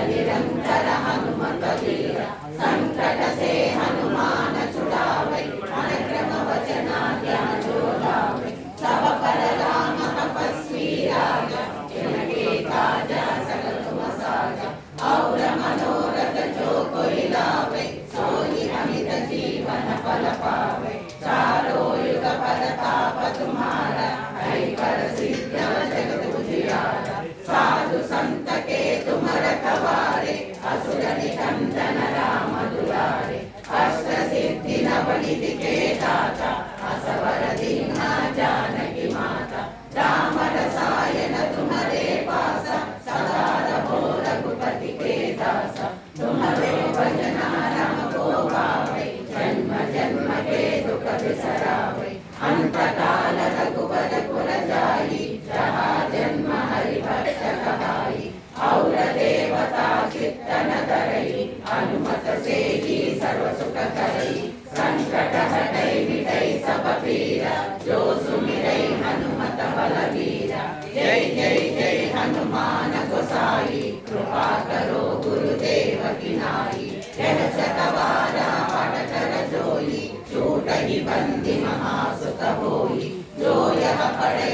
निरंतर हनुमत वीर संकट से हनुमान छुड़ावे मन क्रम वचना ज्ञान जोड़ावे सब पर राम तपस्वी राजा जिनके काजा सकल तुम साजा और मनोरथ जो कोई लावे सोई अमित जीवन फल पावे चारों युग परताप तुम्हारा है कर सिद्ध जगत उजियारा साधु संत के तुम रखवारे असुर निकंदन राम दुलारे अष्ट सिद्धि नवनिधि के दाता असवर दीना जानकी माता राम रसायन तुम्हारे पासा सदा रहो रघुपति के दासा तुम्हारे भजना राम को गावे जन्म जन्म के दुख बिसरावे अंत काल रघुवर पुर जाई जहाँ जन्म हरि भक्त कहाई और देवता चित्तन धरई हनुमत से ही सर्व सुख करई संकट हटई मिटई सब पीरा जो सुमिरई हनुमत बलवीरा जय जय जय हनुमान गोसाई कृपा करो गुरुदेव की नाई यह सतवारा पाठ कर जोई छूटहि बंदी महासुख होई जो यह पढ़े